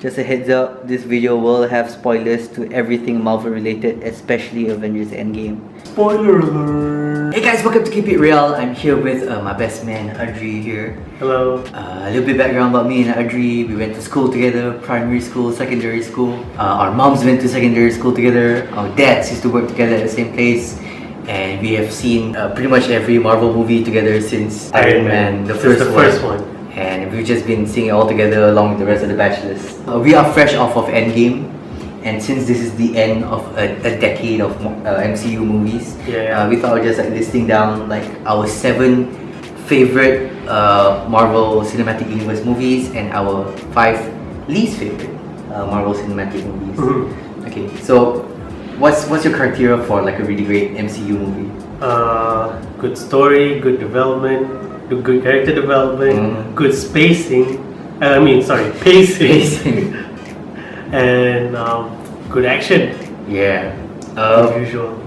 Just a heads up, this video will have spoilers to everything Marvel related, especially Avengers Endgame. Spoiler alert! Hey guys, welcome to Keep It Real. I'm here with my best man, Adri here. Hello. A little bit background about me and Adri. We went to school together, primary school, secondary school. Our moms went to secondary school together. Our dads used to work together at the same place. And we have seen pretty much every Marvel movie together since Iron Man, the first one. And we've just been seeing it all together along with the rest of the bachelors. We are fresh off of Endgame, and since this is the end of a decade of MCU movies, we thought of just like listing down like our 7 favorite Marvel Cinematic Universe movies and our 5 least favorite Marvel Cinematic movies. Mm-hmm. Okay, so what's your criteria for like a really great MCU movie? Good story, good development, good character development, good pacing, and good action. Yeah. As usual.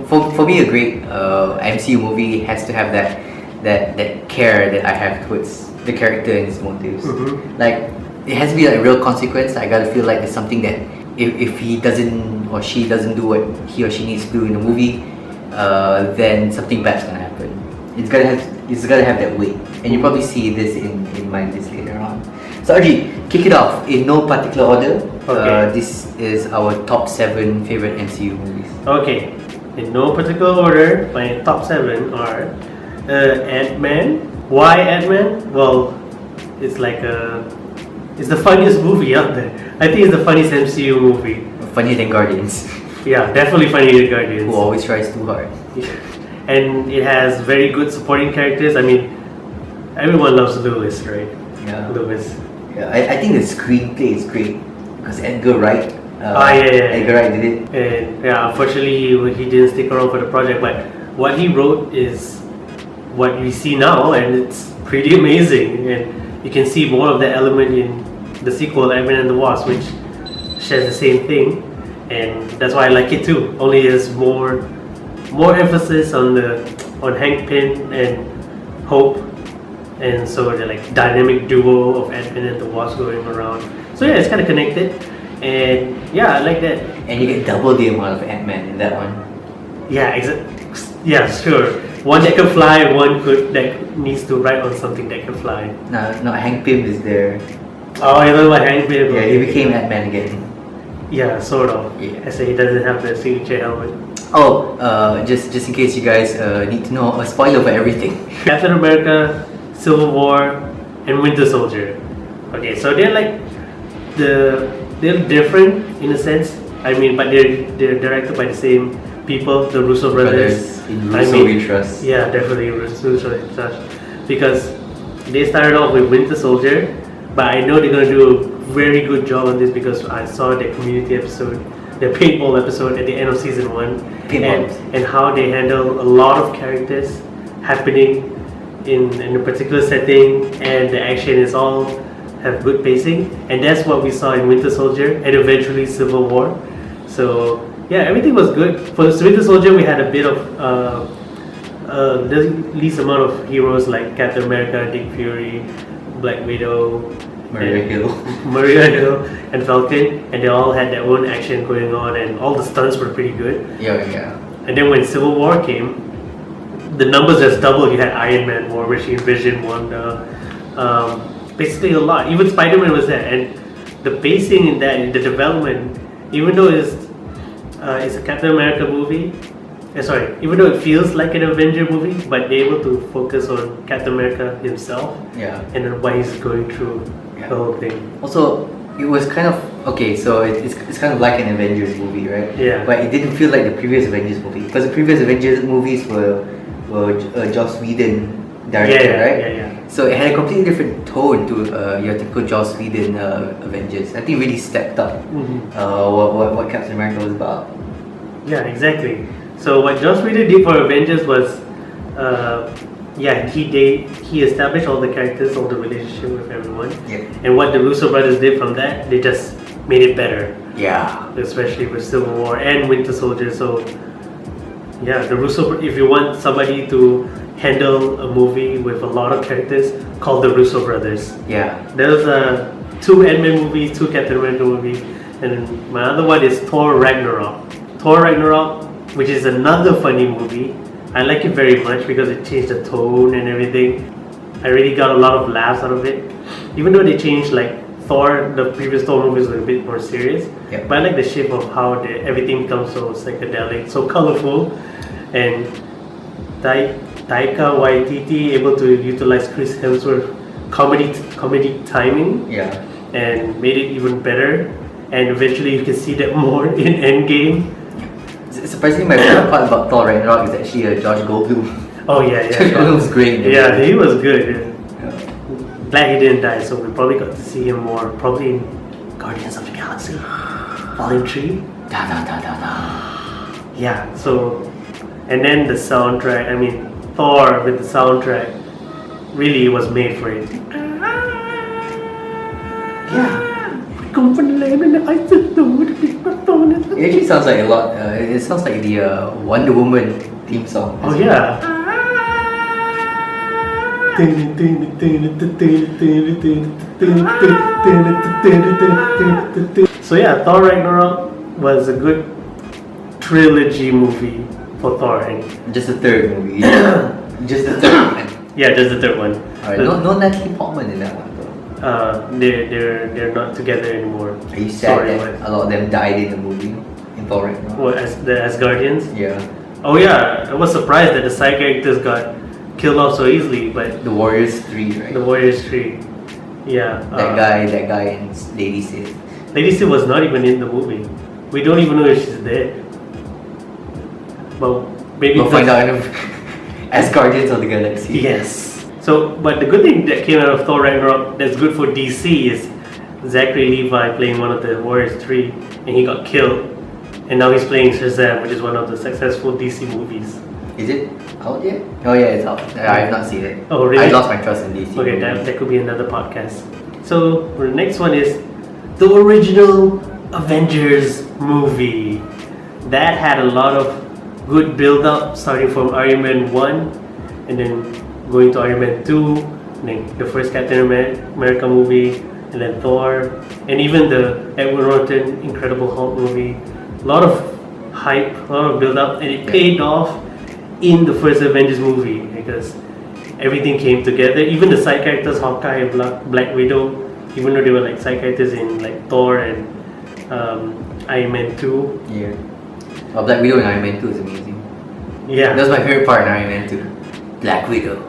For me, a great MCU movie has to have that care that I have towards the character and his motives. Mm-hmm. Like, it has to be like a real consequence. I gotta feel like there's something that if he doesn't or she doesn't do what he or she needs to do in the movie, then something bad's gonna happen. It's gotta have that weight, and you probably see this in my list later on. So Arji, kick it off in no particular order. Okay. This is our top 7 favorite MCU movies. Okay, in no particular order, my top 7 are Ant-Man. Why Ant-Man? Well, it's the funniest movie out there. I think it's the funniest MCU movie. Funnier than Guardians, Yeah, definitely funnier than Guardians. who always tries too hard. And it has very good supporting characters. I mean, everyone loves Lewis, right? Yeah. Lewis. Yeah, I think the screenplay is great because Edgar Wright. Yeah. Edgar Wright did it. And yeah, unfortunately, he didn't stick around for the project. But what he wrote is what we see now, and it's pretty amazing. And you can see more of that element in the sequel, Ant-Man and the Wasp, which shares the same thing. And that's why I like it too. Only there's more emphasis on Hank Pym and Hope, and so the like dynamic duo of Ant-Man and the Wasp going around. So yeah, it's kind of connected, and yeah, I like that. And you get double the amount of Ant-Man in that one. Yeah, yeah, sure. One that can fly, one that needs to ride on something that can fly. No, Hank Pym is there. Oh, you know what, Hank Pym? Yeah, he became Ant-Man again. Yeah, sort of. Yeah. I say he doesn't have the signature helmet. Oh, just in case you guys need to know, a spoiler for everything. Captain America, Civil War, and Winter Soldier. Okay, so they're different in a sense. I mean, but they're directed by the same people, the Russo brothers. In Russo we trust. Yeah, definitely Russo we trust, because they started off with Winter Soldier, but I know they're gonna do a very good job on this because I saw the community episode, the paintball episode at the end of season 1, and how they handle a lot of characters happening in a particular setting, and the action is all have good pacing, and that's what we saw in Winter Soldier and eventually Civil War. So yeah, everything was good. For Winter Soldier, we had a bit of the least amount of heroes like Captain America, Nick Fury, Black Widow, Maria Hill, and Falcon, and they all had their own action going on, and all the stunts were pretty good. Yeah. And then when Civil War came, the numbers just doubled. You had Iron Man, War Machine, Vision, Wanda, basically a lot. Even Spider-Man was there, and the pacing in that, in the development, even though it's a Captain America movie, even though it feels like an Avenger movie, but they're able to focus on Captain America himself, and then why he's going through the whole thing. Also, it was kind of okay. So it's kind of like an Avengers movie, right? Yeah. But it didn't feel like the previous Avengers movie because the previous Avengers movies were Joss Whedon directed, right? Yeah. So it had a completely different tone to your typical Joss Whedon Avengers. I think it really stepped up what Captain America was about. Yeah, exactly. So what Joss Whedon did for Avengers was, he established all the characters, all the relationship with everyone. Yeah. And what the Russo brothers did from that, they just made it better. Yeah. Especially with Civil War and Winter Soldier. So yeah, the Russo. If you want somebody to handle a movie with a lot of characters, called the Russo brothers. Yeah. There's a 2 Ant-Man movies, 2 Captain America movies, and then my other one is Thor Ragnarok. Thor Ragnarok, which is another funny movie. I like it very much because it changed the tone and everything. I really got a lot of laughs out of it. Even though they changed like Thor, the previous Thor movies were a bit more serious. Yeah. But I like the shape of how everything becomes so psychedelic, so colorful, and Taika Waititi able to utilize Chris Hemsworth comedy timing. Yeah. And made it even better. And eventually you can see that more in Endgame. Surprisingly, my favorite part about Thor Ragnarok is actually Josh Goldblum. Oh yeah. Josh Goldblum was great. Yeah, he was good. Yeah. Glad he didn't die, so we probably got to see him more. Probably in Guardians of the Galaxy, Volume 3. Da da da da da. Yeah. So, and then the soundtrack. I mean, Thor with the soundtrack really was made for it. Yeah. We come from the land and the ice is the wood. It actually sounds like a lot. It sounds like the Wonder Woman theme song. Oh yeah. So yeah, Thor Ragnarok was a good trilogy movie for Thor. And Just the third movie. Just the third one. yeah, just the third one. Alright, no Natalie Portman in that one though. They're not together anymore. Are you sad Sorry, that a lot of them died in the movie? In Thor Ragnarok? what, as the Asgardians? Yeah. Oh yeah, I was surprised that the side characters got killed off so easily, but The Warriors 3, right? the Warriors 3. Yeah. that guy and Lady Sif. Lady Sif was not even in the movie. We don't even know if she's dead. But maybe We'll find out as Guardians of the Galaxy. Yes. So, but the good thing that came out of Thor Ragnarok that's good for DC is Zachary Levi playing one of the Warriors 3, and he got killed. And now he's playing Shazam, which is one of the successful DC movies. Is it out yet? Oh yeah, it's out. I have not seen it. Oh, really? I lost my trust in DC. Okay, that could be another podcast. So, the next one is the original Avengers movie. That had a lot of good build up, starting from Iron Man 1, and then going to Iron Man 2, and then the first Captain America movie, and then Thor, and even the Edward Norton Incredible Hulk movie. A lot of hype, a lot of build up, and it paid off in the first Avengers movie because everything came together. Even the side characters, Hawkeye and Black Widow, even though they were like side characters in like Thor and Iron Man 2. Yeah. Well, Black Widow in Iron Man 2 is amazing. Yeah. That was my favorite part in Iron Man 2. Black Widow.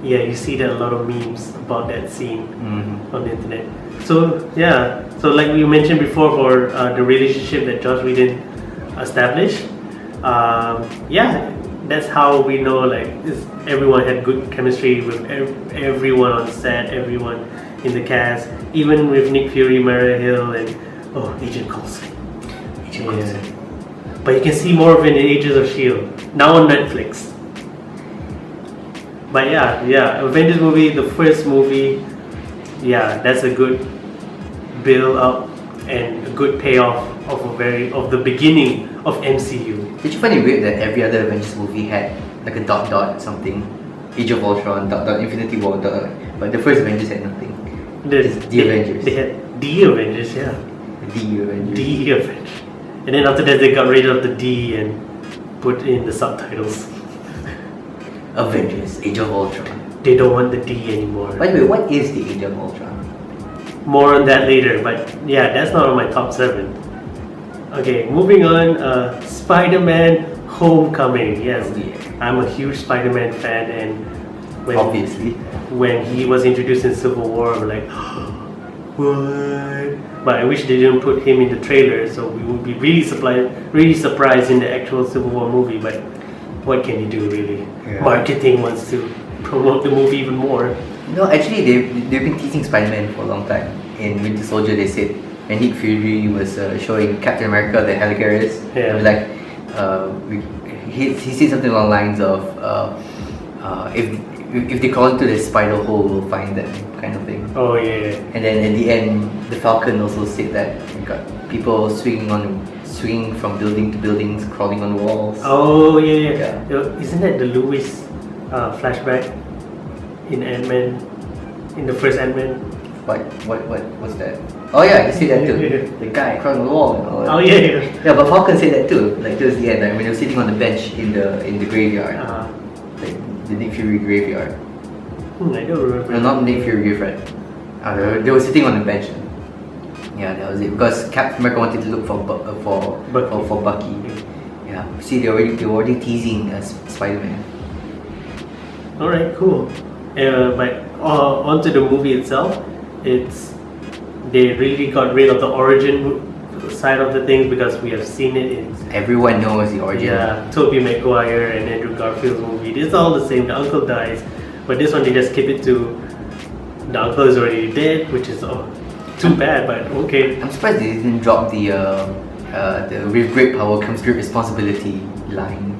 Yeah, you see that a lot of memes about that scene Mm-hmm. on the internet. So yeah, so like we mentioned before for the relationship that Joss Whedon established, yeah, that's how we know like everyone had good chemistry with everyone on set, everyone in the cast, even with Nick Fury, Maria Hill, and Agent Coulson. Agent Coulson. But you can see more of it in Agents of S.H.I.E.L.D. now on Netflix. But yeah, Avengers movie, the first movie, yeah, that's a good build up and a good payoff of the beginning of MCU. Did you find it weird that every other Avengers movie had like a dot something? Age of Ultron, Infinity War, but the first Avengers had nothing. Just the Avengers. They had the Avengers, yeah. The Avengers. The Avengers. And then after that they got rid of the D and put in the subtitles. Avengers, Age of Ultron. They don't want the D anymore. By the way, what is the Age of Ultron? More on that later, but yeah, that's not on my top 7. Okay, moving on, Spider-Man Homecoming. Yes, Oh, yeah. I'm a huge Spider-Man fan, and Obviously. when he was introduced in Civil War, we're like, what? But I wish they didn't put him in the trailer, so we would be really surprised in the actual Civil War movie. But what can you do, really? Yeah. Marketing wants to promote the movie even more. No, actually, they've been teasing Spider-Man for a long time. In Winter Soldier, they said, and Nick Fury was showing Captain America the helicarriers. Yeah. It was like, he said something along the lines of, if they crawl into the spider hole, we'll find them, kind of thing. Oh yeah. And then at the end, the Falcon also said that you got people swinging from building to buildings, crawling on walls. Oh yeah. Isn't that the Lewis flashback in Ant-Man, in the first Ant-Man? What's that? Oh yeah, he said that too. The guy crawling on the wall and all that. Oh yeah. Yeah, but Falcon said that too. Like towards the end, like when they were sitting on the bench in the graveyard, like the Nick Fury graveyard. I don't remember. No, not Nick Fury graveyard. They were sitting on the bench. Yeah, that was it. Because Captain America wanted to look for Bucky. Yeah. See, they were already teasing Spider-Man. All right, cool. But onto the movie itself, they really got rid of the origin side of the things because we have seen it in Everyone knows the origin. Tobey Maguire and Andrew Garfield's movie. It's all the same. The uncle dies, but this one they just keep it to the uncle is already dead, which is too bad. But okay. I'm surprised they didn't drop the with great power comes great responsibility line.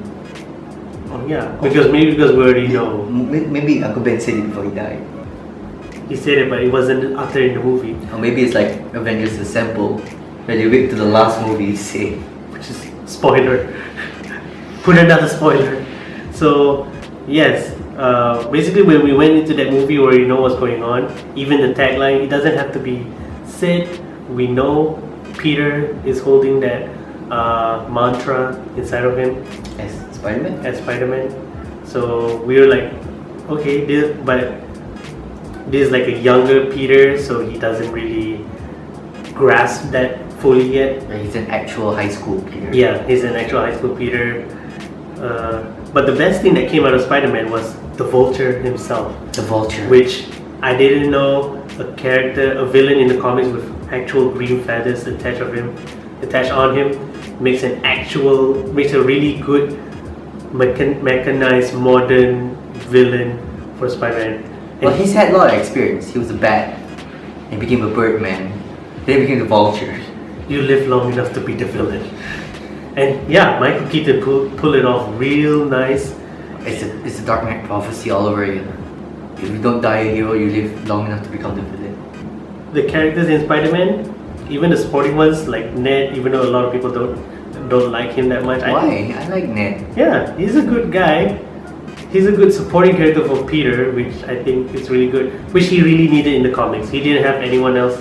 Oh yeah, because we already know. Maybe Uncle Ben said it before he died. He said it, but it wasn't uttered in the movie. Or maybe it's like Avengers Assemble, where they wait to the last movie to say. Which is spoiler. Put another spoiler. So yes, basically when we went into that movie, we already know what's going on. Even the tagline, it doesn't have to be said. We know Peter is holding that mantra inside of him. As Spider-Man? As Spider-Man. So we were like, okay, this is like a younger Peter, so he doesn't really grasp that fully yet. He's an actual high school Peter. Yeah, he's an actual high school Peter. But the best thing that came out of Spider-Man was the Vulture himself. The Vulture. Which I didn't know a villain in the comics with actual green feathers attached on him makes a really good mechanized modern villain for Spider-Man. Well, he's had a lot of experience. He was a bat, and became a Birdman, then he became the Vulture. You live long enough to be the villain. And yeah, Michael Keaton pull it off real nice. It's a Dark Knight prophecy all over again. If you don't die a hero, you live long enough to become the villain. The characters in Spider-Man, even the supporting ones like Ned, even though a lot of people don't like him that much. Why? I like Ned. Yeah, he's a good guy. He's a good supporting character for Peter, which I think is really good. Which he really needed in the comics. He didn't have anyone else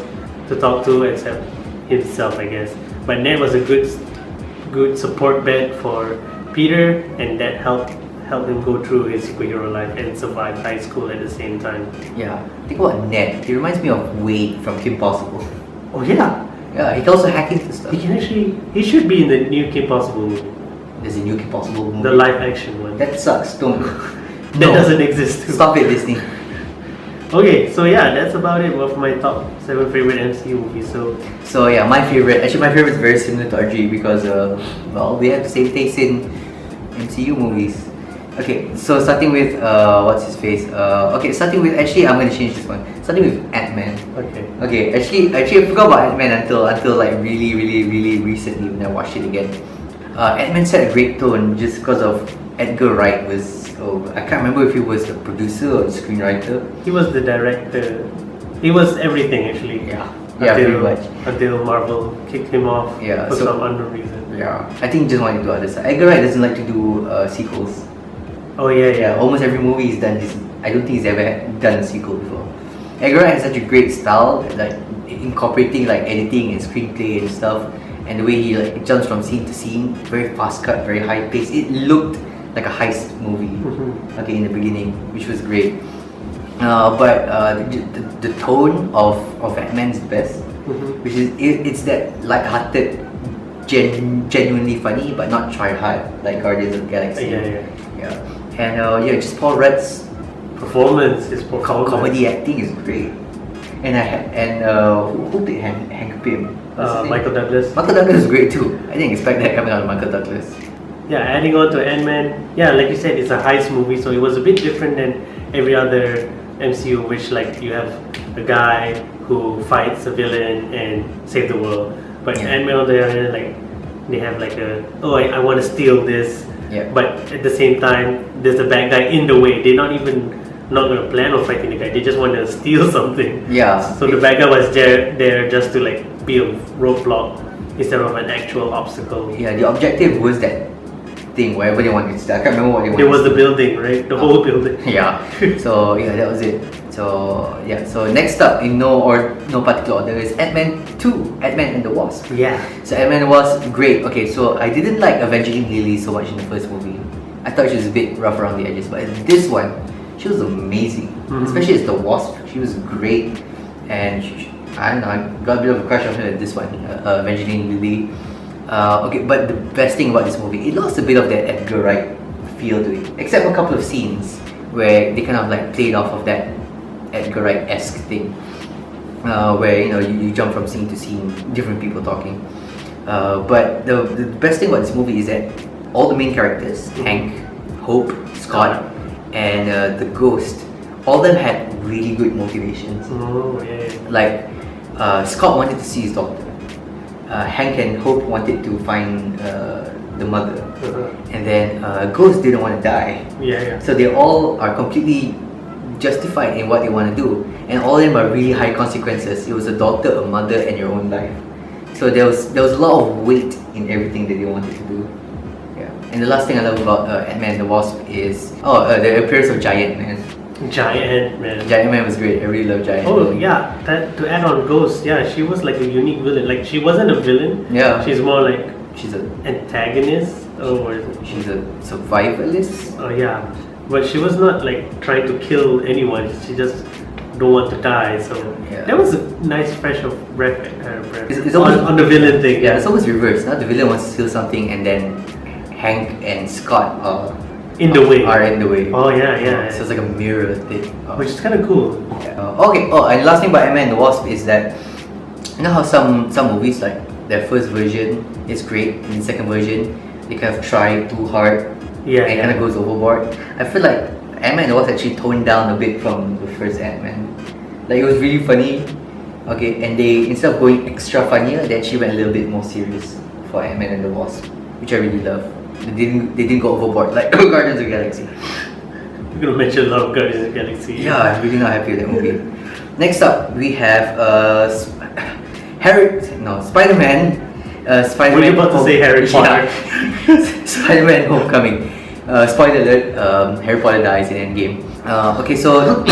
to talk to except himself, I guess. But Ned was a good support bed for Peter, and that helped him go through his superhero life and survive high school at the same time. Yeah, think about Ned. He reminds me of Wade from Kim Possible. Oh yeah. Yeah, he can also hack into stuff. He should be in the new Kim Possible movie. There's a new Kim Possible movie. The live action one. That sucks. Don't. That doesn't exist. Stop it, Disney. Okay, so yeah, that's about it with my top 7 favorite MCU movies. So yeah, my favorite is very similar to RG because we have the same taste in MCU movies. Okay, so starting with what's his face? Starting with I'm gonna change this one. Starting with Ant-Man. Okay, actually I forgot about Ant-Man until like really recently when I watched it again. Ant-Man set a great tone just because of Edgar Wright was. I can't remember if he was the producer or the screenwriter. He was the director. He was everything actually. Yeah, pretty much. Until Marvel kicked him off for some unknown reason. Yeah, I think he just wanted to do other stuff. Edgar Wright doesn't like to do sequels. Oh yeah. Almost every movie he's done. I don't think he's ever done a sequel before. Edgar Wright has such a great style, like incorporating like editing and screenplay and stuff, and the way he like jumps from scene to scene, very fast cut, very high pace. It looked like a heist movie. Okay, in the beginning, which was great. But the tone of Ant-Man is the best, which is it's that light-hearted, genuinely funny, but not try hard like Guardians of the Galaxy. Yeah. And just Paul Rudd's performance, comedy acting is great. And who played Hank Pym? Michael Douglas. Michael Douglas is great too. I didn't expect that coming out of Michael Douglas. Yeah, adding on to Ant-Man, like you said, it's a heist movie, so it was a bit different than every other MCU, which like you have a guy who fights a villain and save the world. But Ant-Man on the other hand, like they have like I want to steal this. Yeah. But at the same time, there's a bad guy in the way. They're not gonna plan on fighting the guy. They just want to steal something. Yeah. So the bad guy was there just to like be a roadblock instead of an actual obstacle. Yeah, the objective was that thing, whatever they wanted to start. I can't remember what they wanted. It was the building, right? The whole building. Yeah. So that was it. So yeah, so next up in no particular order is Ant-Man 2, Ant-Man and the Wasp. Yeah. So Ant-Man was great. Okay, so I didn't like Evangeline Lilly so much in the first movie. I thought she was a bit rough around the edges, but in this one, she was amazing. Especially as the Wasp, she was great, and I don't know, I got a bit of a crush on her in this one, Evangeline Lilly. Okay, but the best thing about this movie, it lost a bit of that Edgar Wright feel to it, except for a couple of scenes where they kind of like played off of that Edgar Wright-esque thing, where you jump from scene to scene, different people talking. But the best thing about this movie is that all the main characters, Hank, Hope, Scott, and the Ghost, all of them had really good motivations. Oh, yeah. Like Scott wanted to see his daughter. Hank and Hope wanted to find the mother, and then Ghost didn't want to die. Yeah. So they all are completely justified in what they want to do, and all of them are really high consequences. It was a daughter, a mother, and your own life. So there was a lot of weight in everything that they wanted to do. Yeah. And the last thing I love about Ant-Man and the Wasp is the appearance of Giant Man. Giant Man. Giant Man was great. I really love Giant Man. Oh yeah, to add on Ghost, yeah, she was like a unique villain. Like she wasn't a villain. Yeah. She's more like She's a antagonist. Oh, what is it? she's a survivalist. Oh yeah, but she was not like trying to kill anyone. She just don't want to die. So Yeah. that was a nice fresh of breath. It's almost on the villain thing. Yeah, it's almost reversed. Now the villain wants to steal something, and then Hank and Scott In the way. are in the way. Oh yeah. So it's like a mirror thing. Which is kind of cool. Okay. Oh, and last thing about Ant-Man and the Wasp is that you know how some movies, like their first version is great, and the second version they kind of try too hard Yeah. and kind of goes overboard. I feel like Ant-Man and the Wasp actually toned down a bit from the first Ant-Man. Like it was really funny. Okay, and they, instead of going extra funnier, they actually went a little bit more serious for Ant-Man and the Wasp, which I really love. They didn't go overboard like Guardians of the Galaxy. You're gonna mention a lot of Guardians of the Galaxy. Yeah, I'm really not happy with that movie. Next up, we have Spider-Man. Were you about to say Harry Potter? Yeah. Spider-Man Homecoming. Spoiler alert, Harry Potter dies in Endgame. Okay, so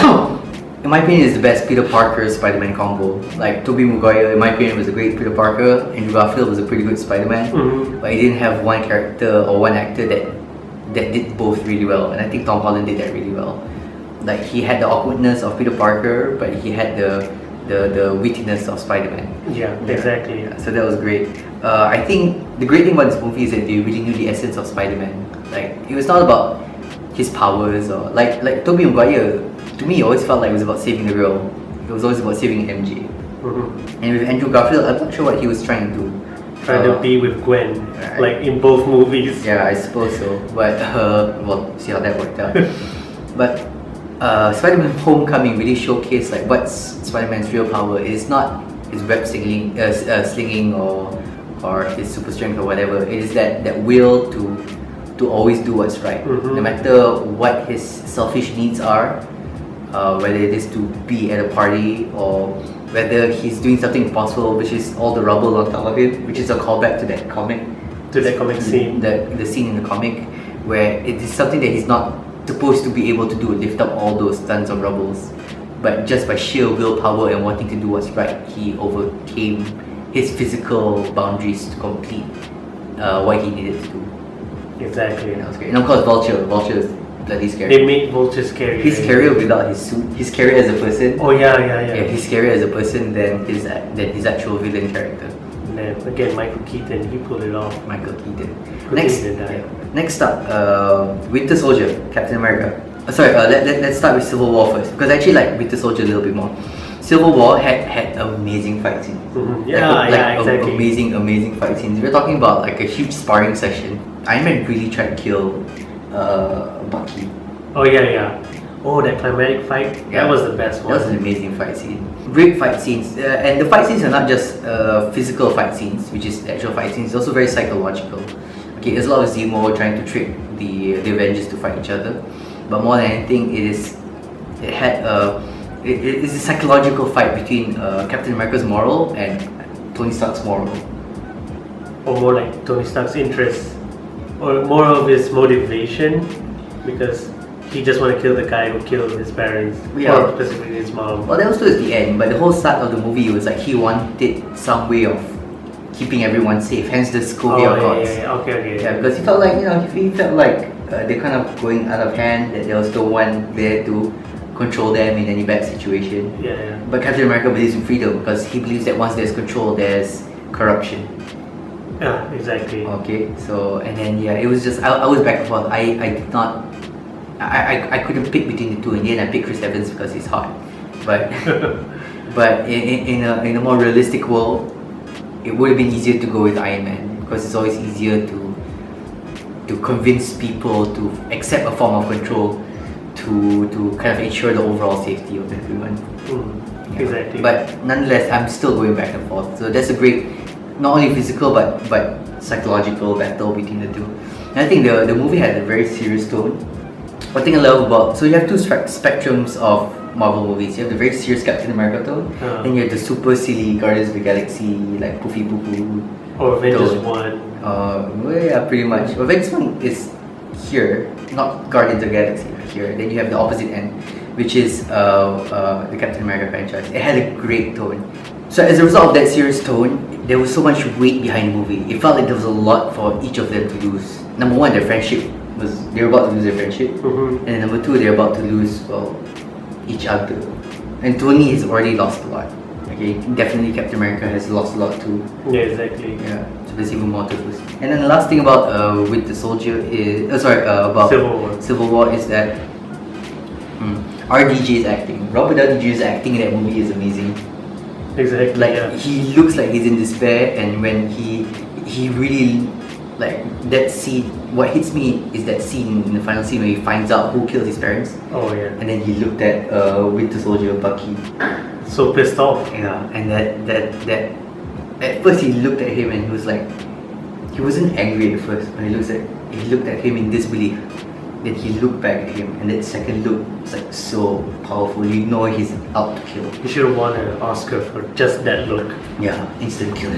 in my opinion, it's the best Peter Parker Spider-Man combo. Like Tobey Maguire, in my opinion, was a great Peter Parker. Andrew Garfield was a pretty good Spider-Man, but he didn't have one character or one actor that did both really well. And I think Tom Holland did that really well. Like he had the awkwardness of Peter Parker, but he had the wittiness of Spider-Man. Yeah, exactly. Yeah, so that was great. I think the great thing about this movie is that they really knew the essence of Spider-Man. Like it was not about his powers or like Tobey Maguire. To me, it always felt like it was about saving the girl. It was always about saving MJ. And with Andrew Garfield, I'm not sure what he was trying to do. Trying to be with Gwen, like in both movies. Yeah, I suppose so. But well, see how that worked out. But Spider-Man Homecoming really showcased like what's Spider-Man's real power. It's not his web slinging or his super strength or whatever. It is that will to always do what's right, no matter what his selfish needs are. Whether it is to be at a party or whether he's doing something impossible, which is all the rubble on top of him, which is a callback to that comic. To that comic scene. The scene in the comic where it is something that he's not supposed to be able to do, lift up all those tons of rubbles. But just by sheer willpower and wanting to do what's right, he overcame his physical boundaries to complete what he needed to do. Exactly. And that was great. And of course Vulture is bloody scary. They made Vulture scary. He's scarier without his suit. He's scarier as a person. Oh yeah. He's scarier as a person than his actual villain character. Man, again, Michael Keaton, he pulled it off. Michael Keaton. Keaton Next up, Winter Soldier, Captain America. Let's start with Civil War first, because I actually like Winter Soldier a little bit more. Civil War had amazing fight scenes. Exactly. Amazing fight scenes. We're talking about like a huge sparring session. Iron Man really tried to kill Bucky. Oh yeah. Oh, that climatic fight. Yeah. That was the best one. That was an amazing fight scene. Great fight scenes, and the fight scenes are not just physical fight scenes, which is actual fight scenes. It's also very psychological. Okay, there's a lot of Zemo trying to trick the Avengers to fight each other, but more than anything, it is a psychological fight between Captain America's moral and Tony Stark's moral. Or more like Tony Stark's interest, or more of his motivation, because he just want to kill the guy who killed his parents. Yeah. Or specifically his mom. Well, that was towards the end, but the whole start of the movie was like he wanted some way of keeping everyone safe. Hence the Scoville Accords. Okay. Yeah, because he felt like he felt like they're kind of going out of hand. That there was no one there to control them in any bad situation. Yeah. But Captain America believes in freedom because he believes that once there's control, there's corruption. Yeah, exactly. Okay, so and then it was just I was back and forth. I did not. I couldn't pick between the two. In the end, I picked Chris Evans because he's hot. But but in a more realistic world, it would have been easier to go with Iron Man because it's always easier to convince people to accept a form of control to kind of ensure the overall safety of everyone. Exactly. But nonetheless, I'm still going back and forth. So that's a great, not only physical but psychological battle between the two. And I think the movie had a very serious tone. One thing I love about, so you have two spectrums of Marvel movies. You have the very serious Captain America tone, and you have the super silly Guardians of the Galaxy, like poofy poo poo. Or Avengers tone. 1. Well, yeah, pretty much. Avengers 1 is here, not Guardians of the Galaxy here. Then you have the opposite end, which is the Captain America franchise. It had a great tone. So as a result of that serious tone, there was so much weight behind the movie. It felt like there was a lot for each of them to lose. Number one, their friendship. They were about to lose their friendship, and then number two, they're about to lose each other. And Tony has already lost a lot. Okay, definitely Captain America has lost a lot too. Yeah, exactly. Yeah, so there's even more to lose. And then the last thing about Winter Soldier is about Civil War is that RDJ's acting. Robert Downey Jr.'s acting in that movie is amazing. Exactly. Like he looks like he's in despair, and when he really like that scene. What hits me is that scene in the final scene where he finds out who killed his parents. Oh yeah. And then he looked at Winter Soldier Bucky. So pissed off. Yeah, and that at first he looked at him and he was like, he wasn't angry at first, but he looked at him in disbelief. Then he looked back at him, and that second look was like so powerful. You know he's out to kill. He should have won an Oscar for just that look. Yeah, instant kill.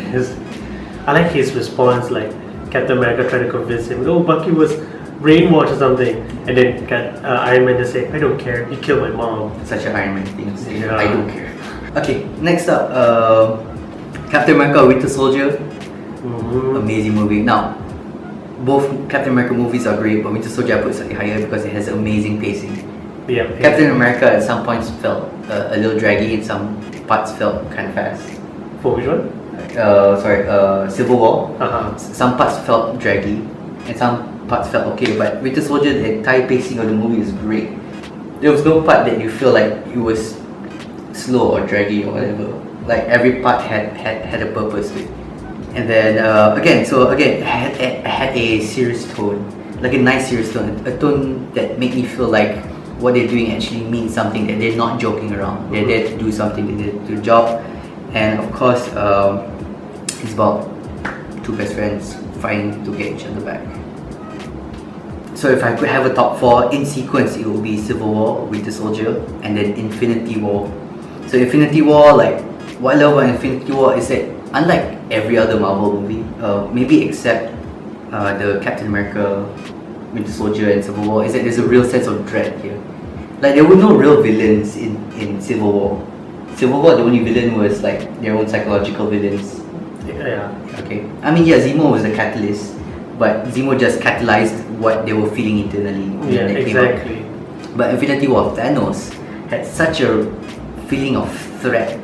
I like his response, like Captain America trying to convince him, oh, Bucky was brainwashed or something, and then Iron Man just say, I don't care, he killed my mom. Such an Iron Man thing to say. Yeah. I don't care. Okay, next up, Captain America Winter Soldier. Amazing movie. Now, both Captain America movies are great, but Winter Soldier I put slightly higher because it has amazing pacing. Yeah. Captain America at some points felt a little draggy, and some parts felt kind of fast. For which one? Civil War. Uh-huh. Some parts felt draggy, and some parts felt okay. But Winter Soldier, the entire pacing of the movie is great. There was no part that you feel like it was slow or draggy or whatever. Like every part had a purpose to it. And then again, it had a serious tone, like a nice serious tone, a tone that made me feel like what they're doing actually means something. That they're not joking around. They're there to do something. They're there to do a job. And of course, it's about two best friends fighting to get each other back. So if I could have a top four in sequence, it would be Civil War, Winter Soldier, and then Infinity War. So Infinity War, like what I love about Infinity War is that unlike every other Marvel movie, maybe except the Captain America, Winter Soldier and Civil War, is that there's a real sense of dread here. Like there were no real villains in Civil War. Civil War, the only villain was like their own psychological villains. Yeah. Okay. I mean, yeah, Zemo was the catalyst, but Zemo just catalyzed what they were feeling internally. Yeah, exactly. But Infinity War, Thanos had such a feeling of threat.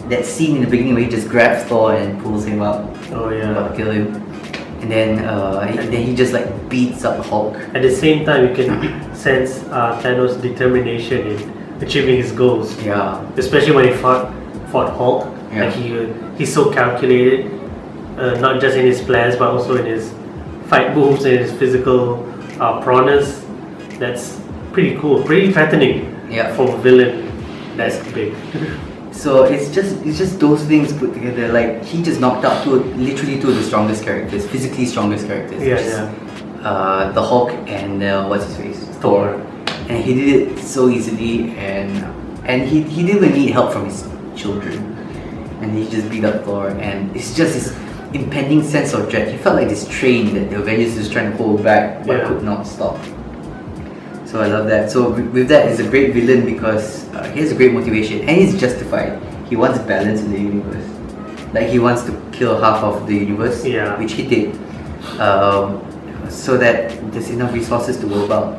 That scene in the beginning where he just grabs Thor and pulls him up, Oh yeah. about to kill him, and then he just like beats up Hulk. At the same time, you can sense Thanos' determination in achieving his goals. Yeah. Especially when he fought Hulk. Yeah. Like he's so calculated, not just in his plans but also in his fight moves and his physical prowess. That's pretty cool, pretty threatening. Yeah. For a villain that's big. So it's just those things put together. Like he just knocked out literally two of the strongest characters, physically strongest characters. The Hulk and what's his face, Thor. And he did it so easily, and he didn't even need help from his children, and he just beat up Thor. And it's just this impending sense of dread. He felt like this train that the Avengers was trying to hold back but could not stop. So I love that. So with that, he's a great villain because he has a great motivation and he's justified. He wants balance in the universe. Like he wants to kill half of the universe, Yeah. which he did, so that there's enough resources to go about.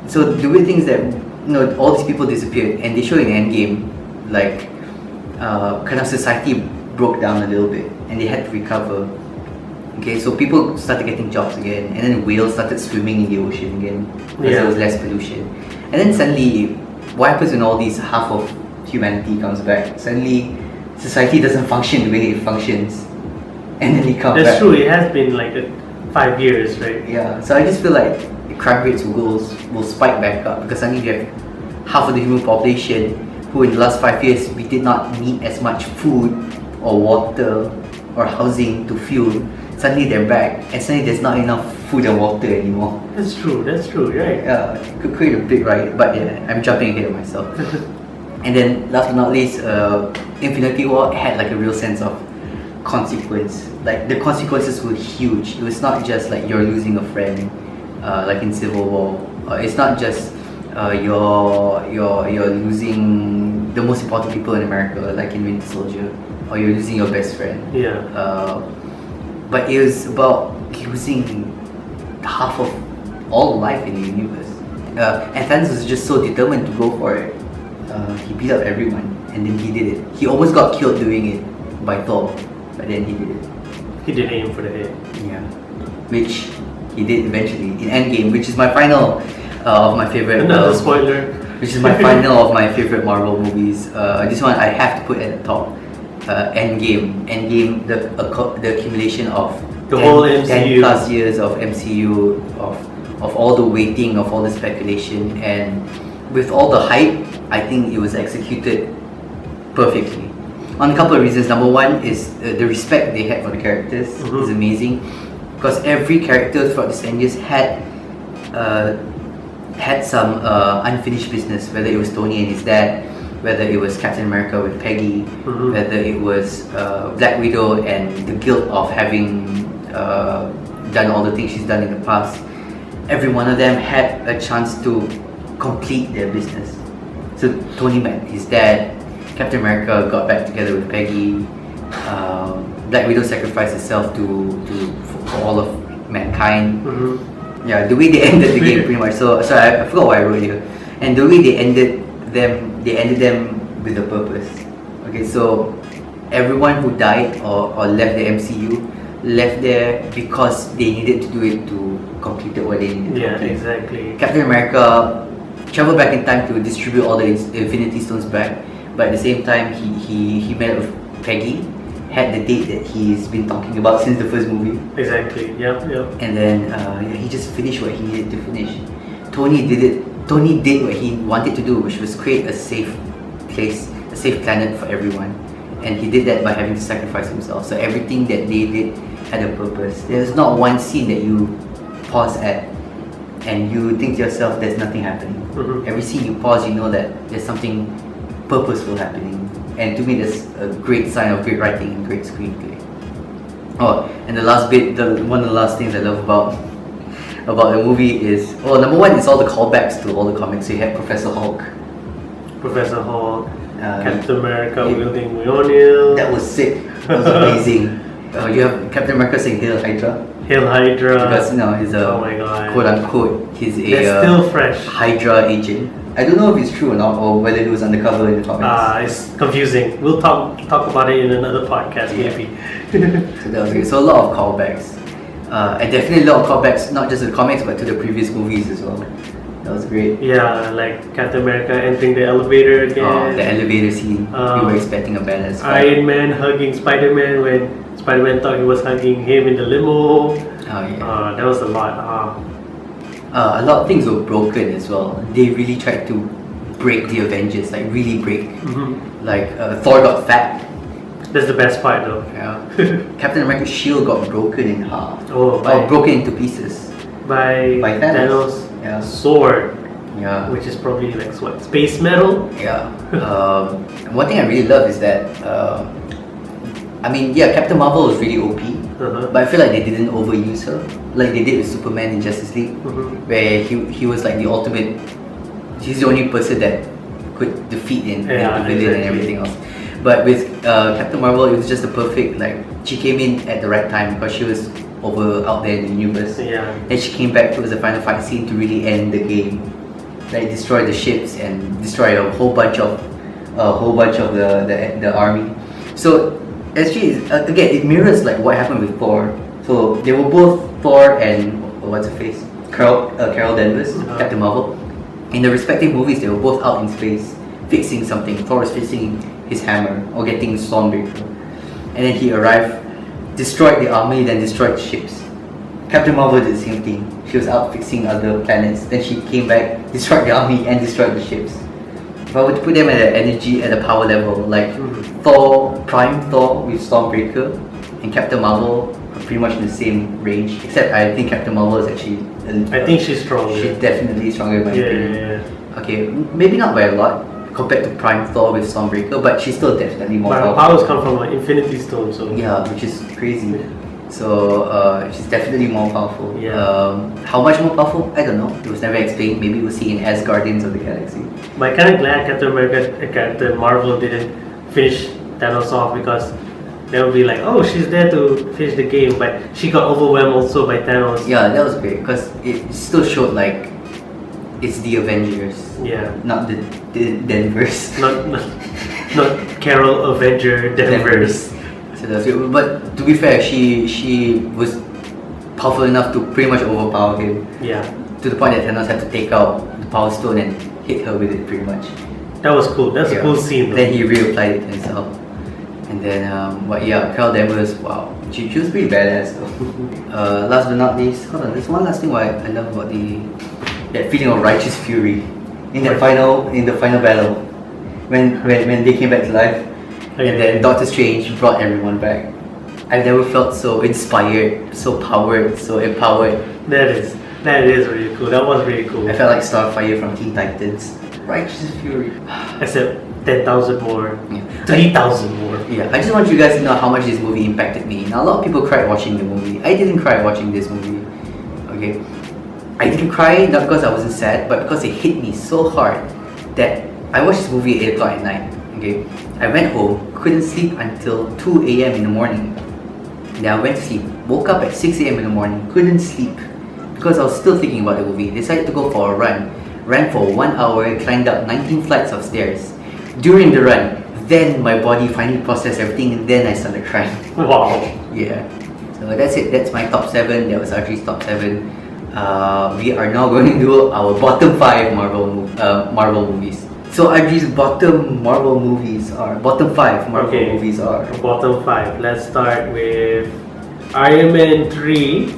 So the weird thing is that all these people disappeared, and they show in Endgame like kind of society broke down a little bit, and they had to recover. Okay, so people started getting jobs again, and then whales started swimming in the ocean again because there was less pollution. And then suddenly, what happens when all these half of humanity comes back? Suddenly, society doesn't function the way it functions, and then it comes back. That's true. It has been like 5 years, right? Yeah, so I just feel like the crime rates will spike back up because suddenly you have half of the human population who in the last 5 years we did not need as much food or water or housing to fuel. Suddenly they're back, and suddenly there's not enough food and water anymore. That's true, right? Yeah, it could create a big riot, but yeah, I'm jumping ahead of myself. And then last but not least, Infinity War had like a real sense of consequence. Like the consequences were huge. It was not just like you're losing a friend, like in Civil War. It's not just you're losing the most important people in America, like in Winter Soldier, or you're losing your best friend. Yeah. But it was about losing half of all life in the universe. And Thanos was just so determined to go for it. He beat up everyone, and then he did it. He almost got killed doing it by Thor, but then he did it. He did aim for the head. Yeah, which he did eventually in Endgame, which is my final of my favorite. Another spoiler. Which is my final of my favorite Marvel movies. This one I have to put at the top. Endgame, the accumulation of The whole MCU. 10 plus years of MCU, of all the waiting, of all the speculation, and with all the hype, I think it was executed perfectly. On a couple of reasons. Number one is the respect they had for the characters is amazing, because every character throughout the 10 years had some unfinished business, whether it was Tony and his dad, whether it was Captain America with Peggy, whether it was Black Widow and the guilt of having done all the things she's done in the past. Every one of them had a chance to complete their business. So Tony met his dad, Captain America got back together with Peggy, Black Widow sacrificed herself for all of mankind. Yeah, the way they ended the game pretty much. So I forgot what I wrote here. And the way they ended them with a purpose. Okay, so everyone who died or left the MCU left there because they needed to do it to complete what they needed to complete. Exactly. Captain America traveled back in time to distribute all the Infinity Stones back, but at the same time he met with Peggy, had the date that he's been talking about since the first movie. Exactly. Yep. And then he just finished what he needed to finish. Tony did what he wanted to do, which was create a safe place, a safe planet for everyone. And he did that by having to sacrifice himself. So everything that they did had a purpose. There's not one scene that you pause at and you think to yourself there's nothing happening. Every scene you pause, you know that there's something purposeful happening. And to me that's a great sign of great writing and great screenplay. Oh, and the last bit, one of the last things I love about the movie is, well, number one is all the callbacks to all the comics. So you had Professor Hulk, Captain America wielding Mjolnir. that was sick. That was amazing. You have Captain America saying Hail Hydra. Hail Hydra. Because he's a Oh my god. quote unquote he's They're still fresh. Hydra agent. I don't know if it's true or not, or whether he was undercover in the comics. It's confusing. We'll talk about it in another podcast maybe. So that was great. So a lot of callbacks. And definitely a lot of callbacks, not just to the comics but to the previous movies as well. That was great. Yeah, like Captain America entering the elevator again. Oh, the elevator scene. We were expecting a badass fight. Iron Man hugging Spider-Man when Spider-Man thought he was hugging him in the limo. Oh yeah. That was a lot. A lot of things were broken as well. They really tried to break the Avengers, like really break. Like Thor got fat. That's the best part though. Yeah. Captain America's shield got broken in half. Oh, broken into pieces. By Thanos. Yeah. Sword. Yeah. Which is probably like what? Space metal? Yeah. One thing I really love is that Captain Marvel was really OP. But I feel like they didn't overuse her, like they did with Superman in Justice League, where he was like the ultimate. He's the only person that could defeat the villain and everything else. But with Captain Marvel, it was just the perfect, like, she came in at the right time because she was out there in the universe. Yeah. Then she came back towards the final fight scene to really end the game, like destroy the ships and destroy a whole bunch of the army. So actually, again, it mirrors like what happened with Thor. So they were both Thor and what's her face, Carol Danvers, Captain Marvel. In the respective movies, they were both out in space fixing something. Thor was fixing his hammer or getting Stormbreaker, and then he arrived, destroyed the army, then destroyed the ships. Captain Marvel did the same thing. She was out fixing other planets, then she came back, destroyed the army, and destroyed the ships. If I were to put them at the energy, at the power level, like Prime Thor with Stormbreaker and Captain Marvel are pretty much in the same range, except I think Captain Marvel is actually I think she's stronger. She's definitely stronger in my opinion. Yeah. Okay, maybe not by a lot compared to Prime Thor with Stormbreaker, but she's still definitely more But her powerful. powers come from an Infinity Stone, so Yeah, which is crazy. So she's definitely more powerful. Yeah. How much more powerful? I don't know. It was never explained. Maybe we'll see in as Guardians of the Galaxy. But I'm kind of glad Captain Marvel didn't finish Thanos off, because they would be like, oh, she's there to finish the game, but she got overwhelmed also by Thanos. Yeah, that was great because it still showed like it's the Avengers, Yeah. not the Denvers. Not Carol Avenger Danvers. So that's good. But to be fair, she was powerful enough to pretty much overpower him, Yeah. to the point that Thanos had to take out the Power Stone and hit her with it pretty much. That was cool. That's a cool scene, though. Then he reapplied it to himself. And then, Carol Danvers, wow, she was pretty badass though. Last but not least, hold on, there's one last thing I love about that feeling of righteous fury in the final battle when they came back to life, and then Doctor Strange brought everyone back. I've never felt so inspired, so powered, so empowered. That is really cool. That was really cool. I felt like Starfire from Teen Titans. Righteous fury. Except 10,000 more, Yeah. 3,000 more. Yeah, I just want you guys to know how much this movie impacted me. Now, a lot of people cried watching the movie. I didn't cry watching this movie. Okay, I didn't cry not because I wasn't sad, but because it hit me so hard that I watched this movie at 8 o'clock at night. Okay, I went home, couldn't sleep until 2 a.m. in the morning. Then I went to sleep, woke up at 6 a.m. in the morning, couldn't sleep because I was still thinking about the movie. Decided to go for a run. Ran for 1 hour, climbed up 19 flights of stairs. During the run, then my body finally processed everything, and then I started crying. Wow. Yeah. So that's it. That's my top 7. That was Audrey's top 7. We are now going to do our bottom 5 Marvel movies. So Audrey's bottom 5 Marvel movies are. Bottom 5. Let's start with Iron Man 3,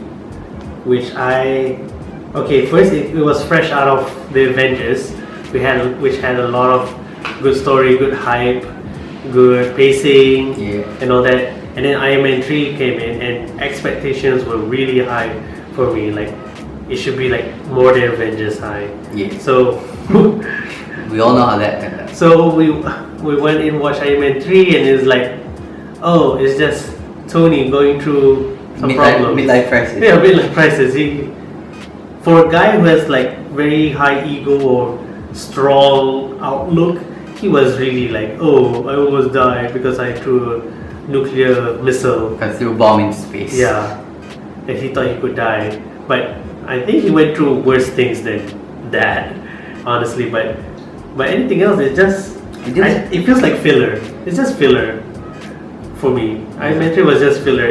which first it was fresh out of the Avengers, which had a lot of good story, good hype, good pacing, and all that. And then Iron Man 3 came in, and expectations were really high for me. Like, it should be like more than Avengers high. Yeah. So we all know how that turned out. So we went in, watched Iron Man 3, and it's like, oh, it's just Tony going through some problems. Midlife crisis. Yeah, midlife crisis. For a guy who has like very high ego or strong outlook, he was really like, oh, I almost died because I threw a nuclear missile. I threw a bomb into space. Yeah, and he thought he could die. But I think he went through worse things than that, honestly. But anything else, it feels like filler. It's just filler for me. Iron Man 3 was just filler.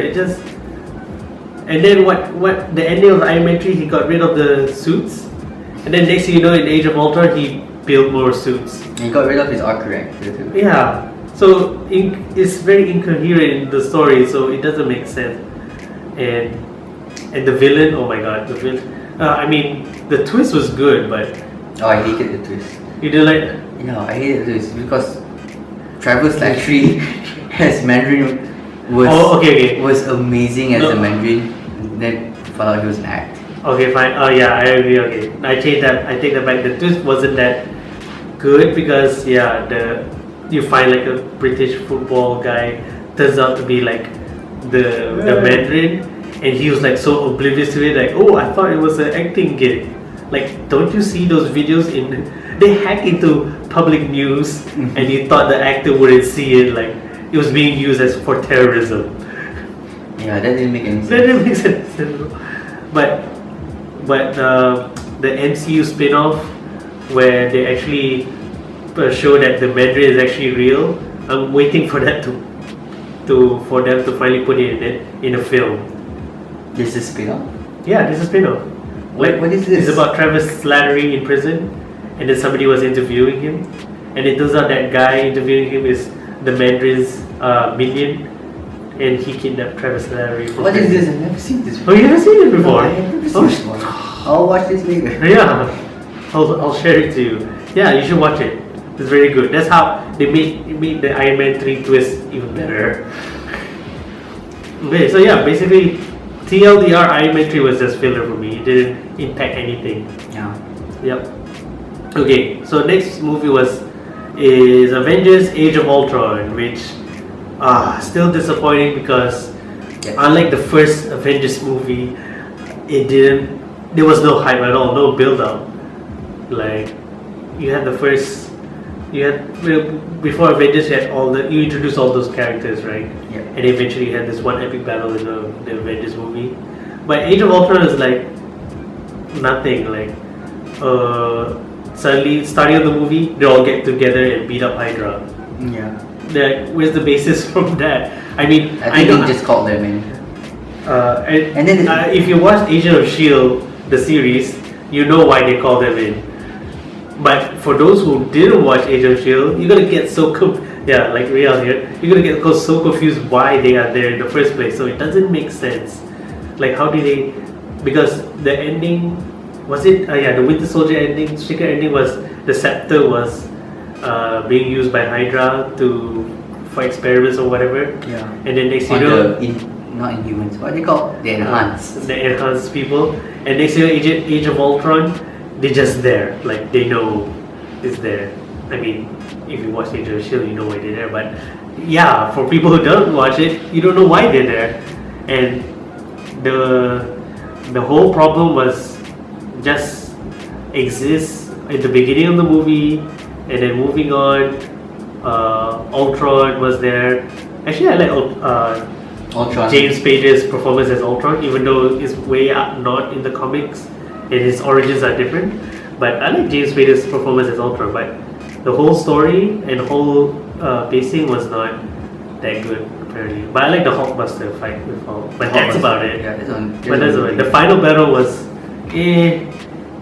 And then what the ending of Iron Man 3, he got rid of the suits, and then next thing you know, in Age of Ultron, he built more suits. He got rid of his arc reactor too. Yeah, so it's very incoherent in the story, so it doesn't make sense. And the villain, oh my god, the villain. I mean, the twist was good, but oh, I hated the twist. You didn't like? No, I hated the twist because Travis Slattery as Mandarin was amazing as the Mandarin. Then found out he was an act. Okay, fine. Oh yeah, I agree. Okay, I take that back. The twist wasn't that good because you find like a British football guy turns out to be like the Mandarin, and he was like so oblivious to it, like, oh, I thought it was an acting gig. Like, don't you see those videos they hack into public news, and he thought the actor wouldn't see it, like it was being used as for terrorism. Yeah, that didn't make any sense. That didn't make sense. But the MCU spin-off where they actually show that the Mandarin is actually real, I'm waiting for that for them to finally put it in a film. This is spin-off? Yeah, this is spin-off. Like, what is this? It's about Travis Slattery in prison, and then somebody was interviewing him, and it turns out that guy interviewing him is the Mandarin's minion, and he kidnapped Travis Slattery. What is this? I've never seen this before. Oh, you haven't seen it before? No, I have never seen this one. I'll watch this later. Yeah, I'll share it to you. Yeah, you should watch it. It's very good. That's how they made the Iron Man 3 twist even better. Okay, so yeah, basically, TLDR Iron Man 3 was just filler for me. It didn't impact anything. Yeah. Yep. Okay, so next movie is Avengers: Age of Ultron, which still disappointing because unlike the first Avengers movie, there was no hype at all, no build up. Like before Avengers, you introduced all those characters, right? Yeah. And eventually you had this one epic battle in the Avengers movie. But Age of Ultron is like nothing. Like suddenly, starting of the movie, they all get together and beat up Hydra. Yeah. Where's the basis from that? I mean, I think they just called them in. And then if you watch Agent of S.H.I.E.L.D., the series, you know why they call them in. But for those who didn't watch Agent of S.H.I.E.L.D., you're gonna get like Real here, you're gonna get so confused why they are there in the first place. So it doesn't make sense. Like, how did they? Because the ending was it? The Winter Soldier ending, secret ending was the scepter was being used by Hydra for experiments or whatever. Yeah. And then next On year, not Inhumans. What do they call the enhanced? The enhanced people. And next year, Age of Ultron, they're just there. Like, they know it's there. I mean, if you watch Age of S.H.I.E.L.D., you know why they're there. But yeah, for people who don't watch it, you don't know why they're there. And the whole problem was just exists at the beginning of the movie, and then moving on, Ultron was there. Actually, I like Ultron. James Page's performance as Ultron, even though it's way up not in the comics and his origins are different. But I like James Page's performance as Ultron. But the whole story and whole pacing was not that good apparently. But I like the Hulkbuster fight with Hulk. But that's about it. Yeah, that's on. But that's about it. The final battle was,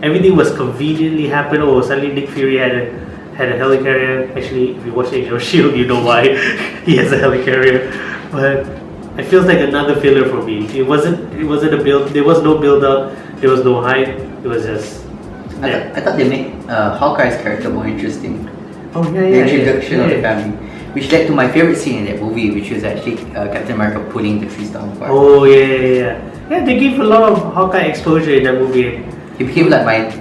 everything was conveniently happened. Oh, suddenly Nick Fury had a helicarrier. Actually, if you watch Age of S.H.I.E.L.D., you know why he has a helicarrier. But it feels like another filler for me. It wasn't a build. There was no build up. There was no hype. It was just. I thought they made Hawkeye's character more interesting. Oh yeah, The introduction of the family, which led to my favorite scene in that movie, which was actually Captain America pulling the tree stump apart. Oh yeah. They gave a lot of Hawkeye exposure in that movie. He became like my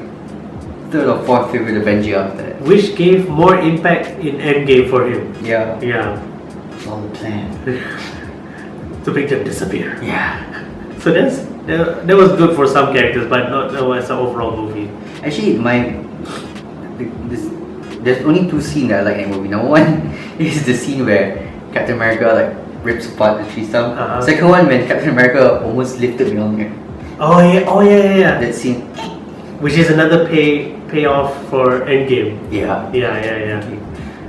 third or fourth favorite Avenger after that. Which gave more impact in Endgame for him. Yeah. Yeah. It's all the plan. To make them disappear. Yeah. So that was good for some characters, but not as an overall movie. Actually, there's only two scenes that I like in the movie. Number one is the scene where Captain America like rips apart the tree stump. Second one, when Captain America almost lifted Mjolnir. Oh yeah. That scene. Which is another payoff for Endgame. Yeah. Yeah.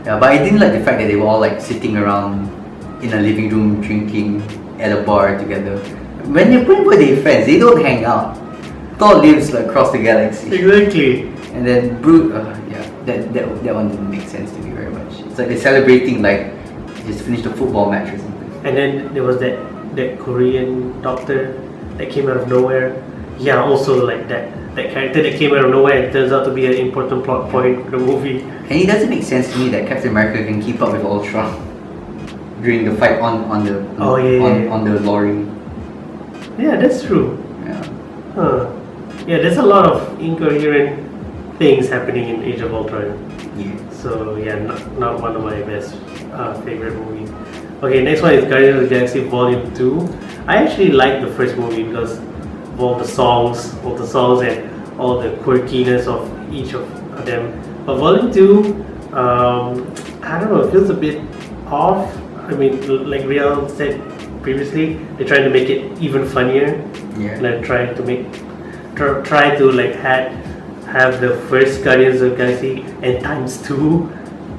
Yeah, but I didn't like the fact that they were all like sitting around in a living room drinking at a bar together. When were they friends? They don't hang out. Thor lives like across the galaxy. Exactly. And then that one didn't make sense to me very much. It's like they're celebrating like just finished a football match or something. And then there was that Korean doctor that came out of nowhere. Yeah, also like that character that came out of nowhere and turns out to be an important plot point for the movie. And it doesn't make sense to me that Captain America can keep up with Ultron during the fight on the lorry. Yeah, that's true. Yeah. Huh. Yeah, there's a lot of incoherent things happening in Age of Ultron. Yeah. So yeah, not one of my best favorite movies. Okay, next one is Guardians of the Galaxy Volume 2. I actually like the first movie because of all the songs, and all the quirkiness of each of them. But Volume 2, I don't know, it feels a bit off. I mean, like Riel said previously, they're trying to make it even funnier. Yeah. Like try to like have the first Guardians of the Galaxy and times 2,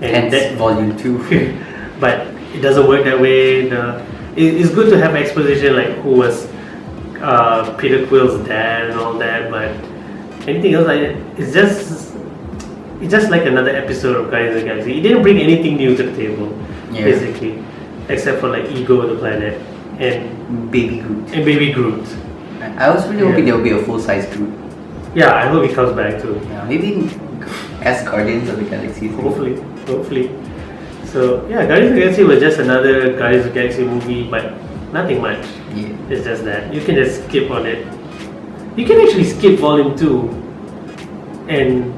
and Hence Volume 2. but it doesn't work that way. It's good to have exposition like who was Peter Quill's dad and all that, but anything else it's just like another episode of Guardians of the Galaxy. It didn't bring anything new to the table, basically, except for like Ego the planet and Baby Groot. Baby Groot. I was really hoping there will be a full-size Groot. Yeah, I hope he comes back too. Yeah, maybe as Guardians of the Galaxy. Hopefully. So yeah, Guardians of the Galaxy was just another Guardians of the Galaxy movie, but nothing much. Yeah. It's just that you can just skip on it. You can actually skip Volume 2 and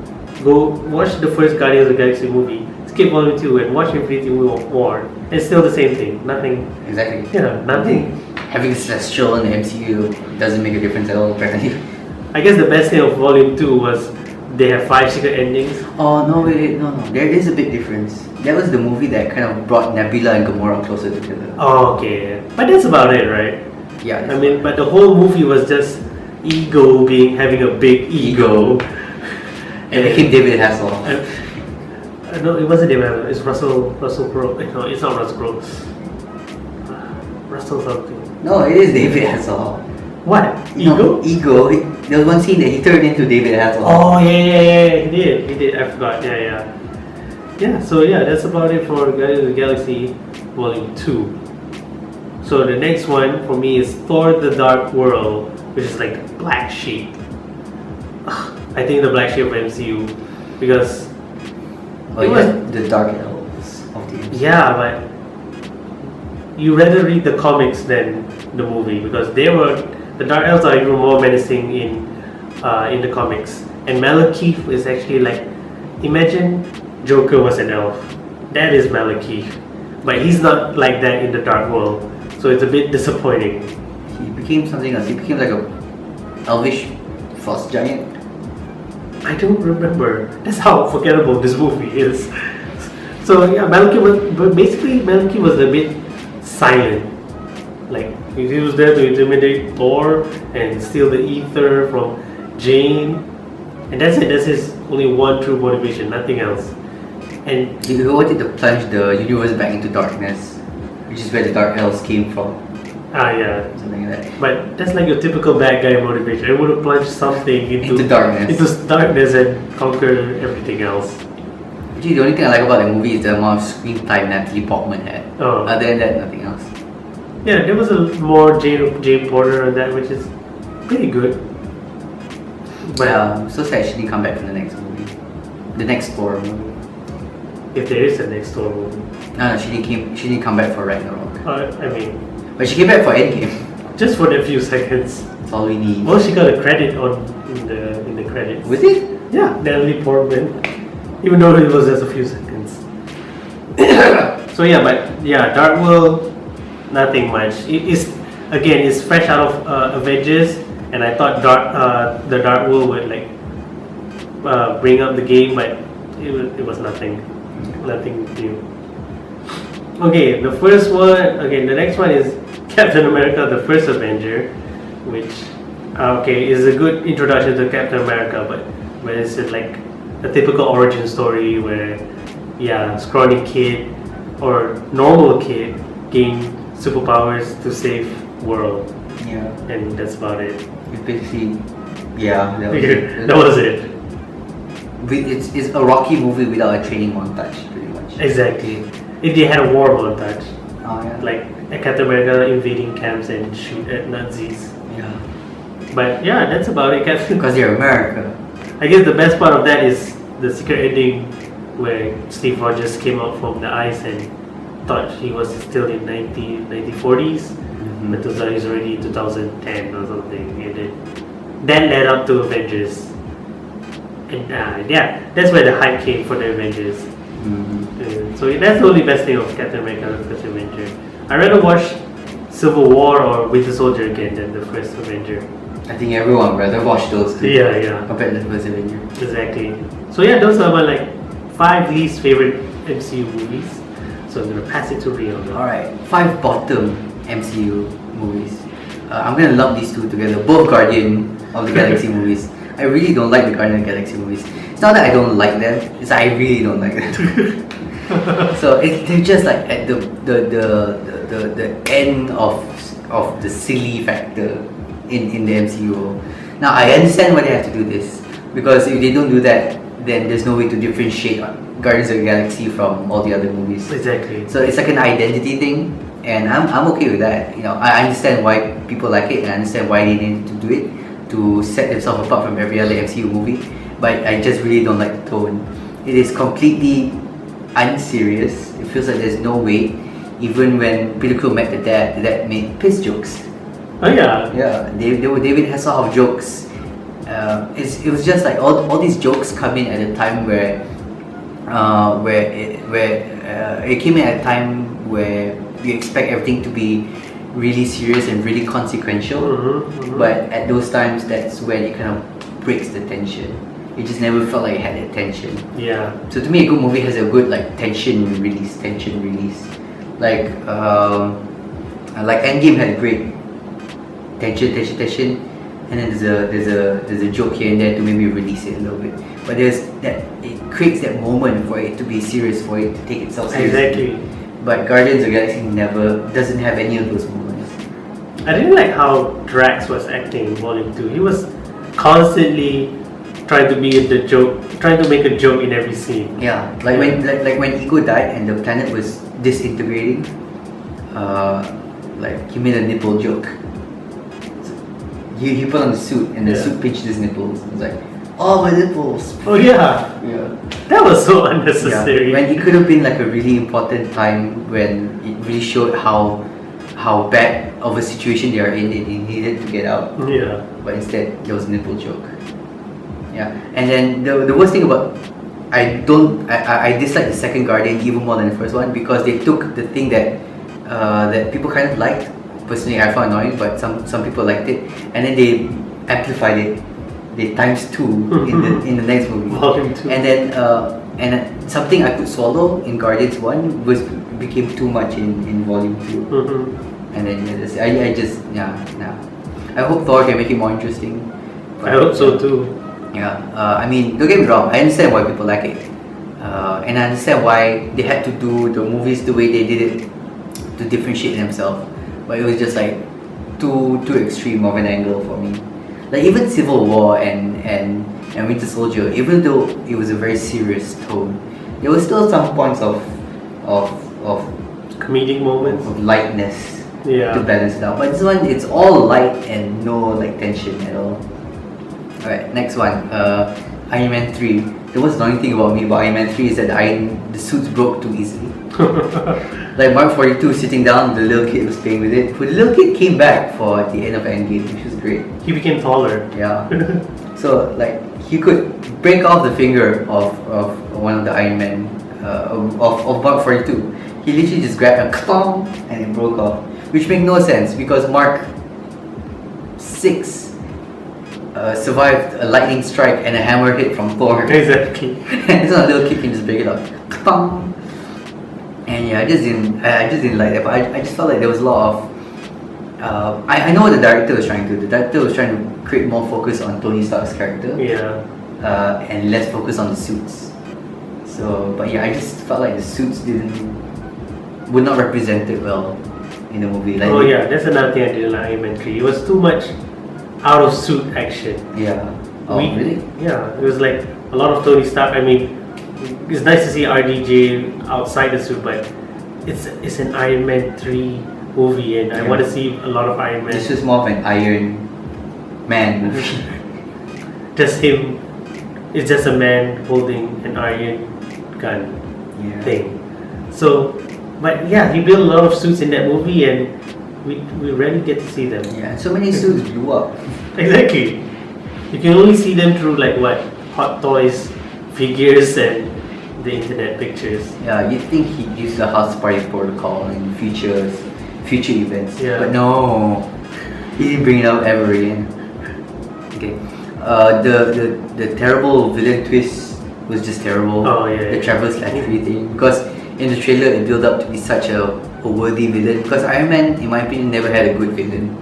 go watch the first Guardians of the Galaxy movie. Skip Volume 2 and watch Infinity War. It's still the same thing. Nothing. Exactly. Yeah, nothing. Having Celestial in the MCU doesn't make a difference at all, apparently. I guess the best thing of Volume 2 was they have 5 secret endings. Oh, no, wait, no. There is a big difference. That was the movie that kind of brought Nebula and Gamora closer together. Oh, okay. But that's about it, right? Yeah. I mean, but the whole movie was just Ego having a big ego. And it became David Hasselhoff. No, it wasn't David Hasselhoff. It's Russell Crowe. No, it's not Russell Crowe. Russell something. No, it is David Hasselhoff. What? No, Ego. There was one scene that he turned into David Hasselhoff. Oh, yeah, he did. I forgot. Yeah, so yeah, that's about it for Guardians of the Galaxy Volume 2. So the next one for me is Thor the Dark World, which is like the black sheep. I think the black sheep of MCU because it was the Dark Elves of the MCU. Yeah, but you rather read the comics than the movie because the Dark Elves are even more menacing in the comics. And Malekith is actually like, imagine Joker was an elf. That is Malekith, but he's not like that in the Dark World. So it's a bit disappointing. He became something else. He became like a elvish frost giant. I don't remember. That's how forgettable this movie is. So yeah, Malekith was a bit silent. Like he was there to intimidate Thor and steal the ether from Jane, and that's it. That's his only one true motivation, nothing else. And he wanted to plunge the universe back into darkness, which is where the Dark Elves came from. Yeah. Something like that. But that's like your typical bad guy motivation. I want to plunge something into darkness and conquer everything else. Actually, the only thing I like about the movie is the amount of screen time Natalie Portman had. Oh. Other than that, nothing else. Yeah, there was a more Jane Porter on that, which is pretty good. But so sad she didn't come back from the next movie. The next Thor movie. If there is a next Thor movie. No, she didn't come back for Ragnarok. I mean, but she came back for Endgame. just for that few seconds. That's all we need. Well, she got a credit in the credits. Was it? Yeah, Natalie Portman. Even though it was just a few seconds. So yeah, but yeah, Dark World, nothing much. It's fresh out of Avengers, and I thought the Dark World would like bring up the game, but it was nothing new. Okay, the next one is Captain America: The First Avenger, which is a good introduction to Captain America, but where it's like a typical origin story where scrawny kid or normal kid gain superpowers to save world. Yeah. And that's about it. It's basically, that was it. That was it. It's a Rocky movie without a training montage, pretty much. Exactly. If they had a war montage, Oh yeah. like a Captain America invading camps and shoot at Nazis. Yeah. But yeah, that's about it. Because they're America. I guess the best part of that is the secret ending where Steve Rogers came out from the ice and thought he was still in 1940s, but it was already 2010 or something. And then led up to Avengers. And that's where the hype came for the Avengers. So that's the only best thing of Captain America: The First Avenger. I'd rather watch Civil War or Winter Soldier again than the first Avenger. I think everyone would rather watch those two Yeah. compared to the first Avenger. Exactly. So yeah, those are my like 5 least favorite MCU movies. So I'm gonna pass it to Rio now. Alright, 5 bottom MCU movies. I'm gonna lump these two together, both Guardian of the Galaxy movies. I really don't like the Guardian of the Galaxy movies. It's not that I don't like them, it's that I really don't like them. So they're just like at the end of the silly factor in the MCU. Now I understand why they have to do this, because if they don't do that, then there's no way to differentiate Guardians of the Galaxy from all the other movies. Exactly. So it's like an identity thing, and I'm okay with that. You know, I understand why people like it, and I understand why they need to do it to set themselves apart from every other MCU movie. But I just really don't like the tone. It is completely unserious. It feels like there's no weight. Even when Peter Quill met the dad made piss jokes. Oh yeah. Yeah, David Hasselhoff jokes. It was just like all these jokes come in at a time where it came in at a time where you expect everything to be really serious and really consequential. But at those times, that's when it kind of breaks the tension. It just never felt like it had that tension. Yeah. So to me, a good movie has a good like tension release. Like Endgame had great tension, and then there's a joke here and there to maybe release it a little bit. But there's that, it creates that moment for it to be serious, for it to take itself seriously. Exactly. But Guardians of the Galaxy doesn't have any of those moments. I didn't like how Drax was acting in Volume 2. He was constantly trying to be the joke, trying to make a joke in every scene. Yeah, when Ego died and the planet was disintegrating, like he made a nipple joke. He put on the suit and the suit pinched his nipples. It was like, oh, my nipples. Oh yeah. That was so unnecessary. Yeah. When it could have been like a really important time when it really showed how bad of a situation they are in and they needed to get out. Yeah. But instead there was a nipple joke. Yeah. And then the worst thing about I dislike the second Guardian even more than the first one, because they took the thing that that people kind of liked. Personally, I found annoying, but some people liked it, and then they amplified it. They times 2 in the next movie. Volume 2. And then something I could swallow in Guardians 1 became too much in Volume 2. And then I hope Thor can make it more interesting. I hope so too. Yeah, I mean, don't get me wrong, I understand why people like it. And I understand why they had to do the movies the way they did it to differentiate themselves. But it was just like too extreme of an angle for me. Like even Civil War and Winter Soldier, even though it was a very serious tone, there was still some points of comedic moments, of lightness to balance it out. But this one, it's all light and no like tension at all. Alright, next one. Iron Man 3. The most annoying thing about me about Iron Man 3 is that the suits broke too easily. Like Mark 42 sitting down, the little kid was playing with it. The little kid came back for the end of Endgame, which was great. He became taller. Yeah. So like he could break off the finger of one of the Iron Man of Mark 42. He literally just grabbed and it broke off, which made no sense because Mark 6 survived a lightning strike and a hammer hit from Thor. Exactly. And this one, a little kid can just break it off. And yeah, I just didn't like that. But I just felt like there was a lot of. I know what the director was trying to do. The director was trying to create more focus on Tony Stark's character. Yeah. And less focus on the suits. So, but yeah, I just felt like the suits were not represented well in the movie. Like, oh yeah, that's another thing I didn't like Iron Man 3. It was too much out of suit action. Yeah. Oh, really? Yeah, it was like a lot of Tony Stark. I mean, it's nice to see RDJ outside the suit, but it's an Iron Man 3 movie, and I want to see a lot of Iron Man. This was more of an Iron Man movie. Just him. It's just a man holding an iron gun thing. So, but yeah, he built a lot of suits in that movie, and we rarely get to see them. Yeah, so many suits blew up. Exactly. You can only see them through like what Hot Toys figures and the internet pictures. Yeah, you'd think he'd use the house party protocol and features future events. Yeah. But no, he didn't bring it up ever again. Okay. The terrible villain twist was just terrible. Oh, yeah, The yeah. Travis Lattery thing, because in the trailer it built up to be such a worthy villain. Because Iron Man, in my opinion, never had a good villain.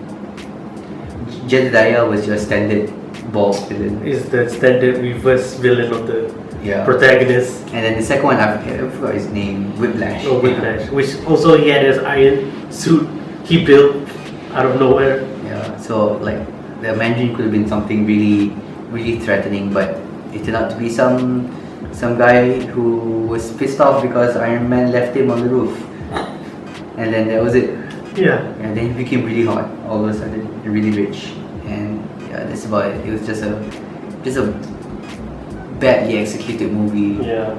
Jedediah was your standard bald villain. Is the standard reverse villain of the Yeah. protagonist. And then the second one, I forgot his name, Whiplash. Oh, Whiplash, which also he had his iron suit he built out of nowhere. Yeah, so like the Mandarin could have been something really, really threatening, but it turned out to be some guy who was pissed off because Iron Man left him on the roof, and then that was it. Yeah. And then he became really hot all of a sudden, and really rich, and yeah, that's about it. It was just a badly executed movie. Yeah.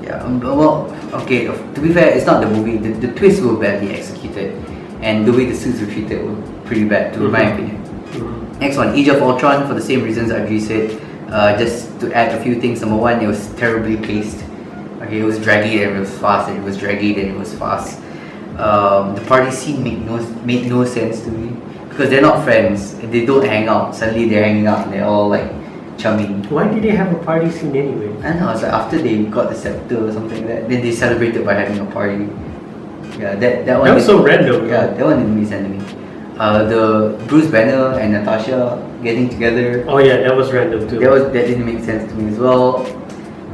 Yeah, well, okay, to be fair, it's not the movie. The twists were badly executed, and the way the suits were treated were pretty bad, to my opinion. Next one, Age of Ultron, for the same reasons Adri said. Just to add a few things. Number one, it was terribly paced. Okay, it was draggy and it was fast, and it was draggy and it was fast. The party scene made no sense to me, because they're not friends. They don't hang out. Suddenly they're hanging out and they're all like chummy. Why did they have a party scene anyway? I don't know, it's like after they got the scepter or something like that, then they celebrated by having a party. Yeah, that one. That was so random. Yeah, that one didn't make sense to me. The Bruce Banner and Natasha getting together. Oh yeah, that was random too. That didn't make sense to me as well.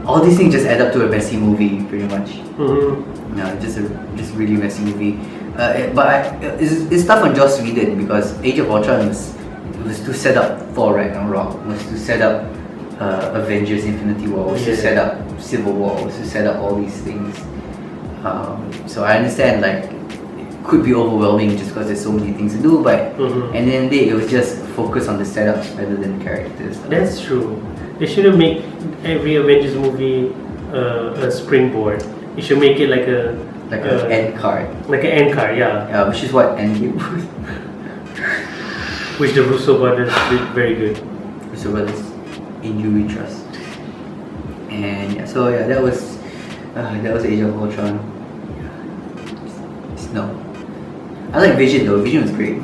All these things just add up to a messy movie, pretty much. Mm-hmm. No, just really messy movie. It's tough on Joss Whedon, because Age of Ultron was to set up Thor Ragnarok, was to set up Avengers Infinity War, was to set up Civil War, was to set up all these things. So I understand, like, it could be overwhelming just because there's so many things to do, but and then it was just focus on the setups rather than characters. That's true. They shouldn't make every Avengers movie a springboard. You should make it like an end card. Like an end card, yeah. Yeah, which is what Endgame was. Which the Russo brothers did very good. Russo brothers, in you we trust. And yeah, so yeah, that was Age of Ultron. No, I like Vision though. Vision was great.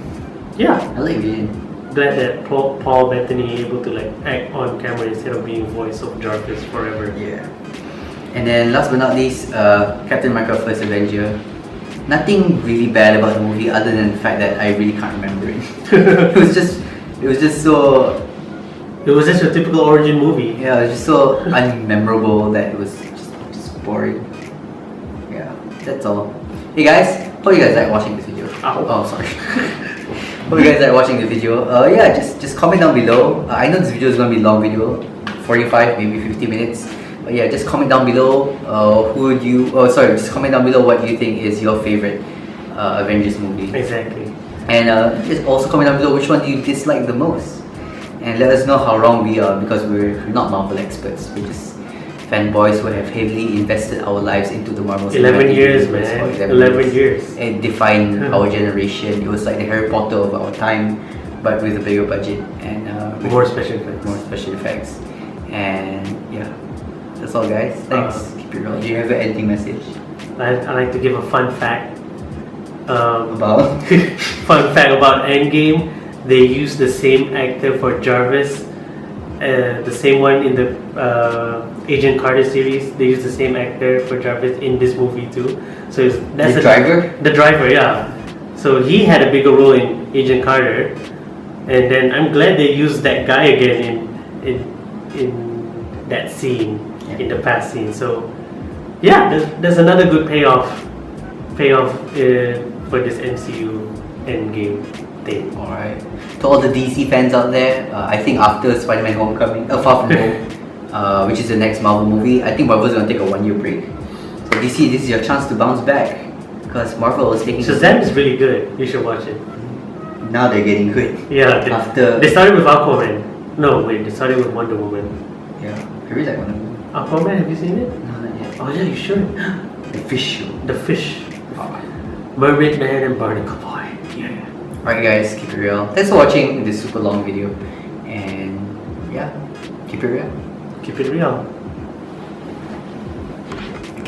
Yeah. I like Vision. Glad that Paul Bettany able to like act on camera instead of being voice of Jarvis forever. Yeah. And then last but not least, Captain America: First Avenger. Nothing really bad about the movie other than the fact that I really can't remember it. It was just so. It was just a typical origin movie. Yeah, it was just so unmemorable that it was just boring. Yeah, that's all. Hey guys, hope you guys like watching this video. Ow. Oh, sorry. Hope you guys like watching the video. Yeah, just comment down below. I know this video is gonna be a long video, 45 maybe 50 minutes. But yeah, just comment down below. Just comment down below what you think is your favorite Avengers movie. Exactly. And just also comment down below which one do you dislike the most. And let us know how wrong we are, because we're not Marvel experts. We're just fanboys who have heavily invested our lives into the Marvel 11 Cinematic years, Universe man. for 11 years. It defined our generation. It was like the Harry Potter of our time, but with a bigger budget and with More special effects. more special effects. And yeah, that's all, guys. Thanks. Keep it real. Do you have an ending message I like to give a fun fact. about? Fun fact about Endgame. They used the same actor for Jarvis, the same one in the Agent Carter series. They used the same actor for Jarvis in this movie too. So that's The driver? The driver, yeah. So he had a bigger role in Agent Carter, and then I'm glad they used that guy again in that scene, in the past scene. So yeah, there's another good payoff for this MCU Endgame thing. Alright. To all the DC fans out there, I think after Spider-Man Homecoming, Far From Home, which is the next Marvel movie, I think Marvel's gonna take a 1 year break. So DC, this is your chance to bounce back, because Marvel is taking. Shazam is really good. You should watch it. Now they're getting good. Yeah. They started with Aquaman. No, wait. They started with Wonder Woman. Yeah, I really like Wonder Woman. Aquaman, have you seen it? No, not yet. Oh yeah, you should. The Fish Show. The Fish. Mermaid Man and Barnacle Boy. Yeah. Alright guys, keep it real. Thanks for watching this super long video. And yeah, keep it real. Keep it real.